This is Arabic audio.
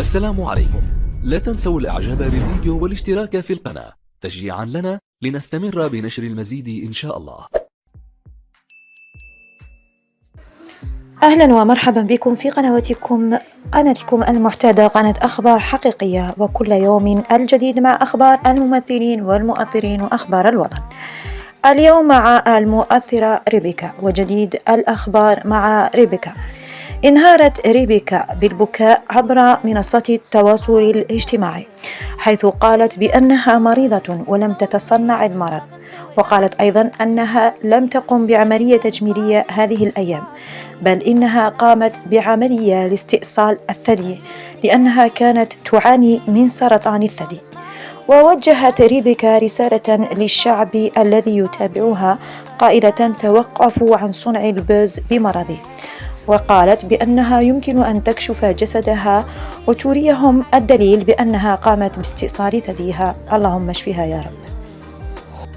السلام عليكم. لا تنسوا الاعجاب بالفيديو والاشتراك في القناة تشجيعا لنا لنستمر بنشر المزيد إن شاء الله. أهلا ومرحبا بكم في قناتكم المعتادة، قناة أخبار حقيقية، وكل يوم الجديد مع أخبار الممثلين والمؤثرين وأخبار الوطن. اليوم مع المؤثرة ريبيكا وجديد الأخبار مع ريبيكا. انهارت ريبيكا بالبكاء عبر منصات التواصل الاجتماعي، حيث قالت بأنها مريضة ولم تتصنع المرض، وقالت أيضا أنها لم تقم بعملية تجميلية هذه الأيام، بل إنها قامت بعملية لاستئصال الثدي لأنها كانت تعاني من سرطان الثدي. ووجهت ريبيكا رسالة للشعب الذي يتابعها قائلة: توقفوا عن صنع البوز بمرضي. وقالت بأنها يمكن أن تكشف جسدها وتريهم الدليل بأنها قامت باستئصال ثديها. اللهم اشفها يا رب.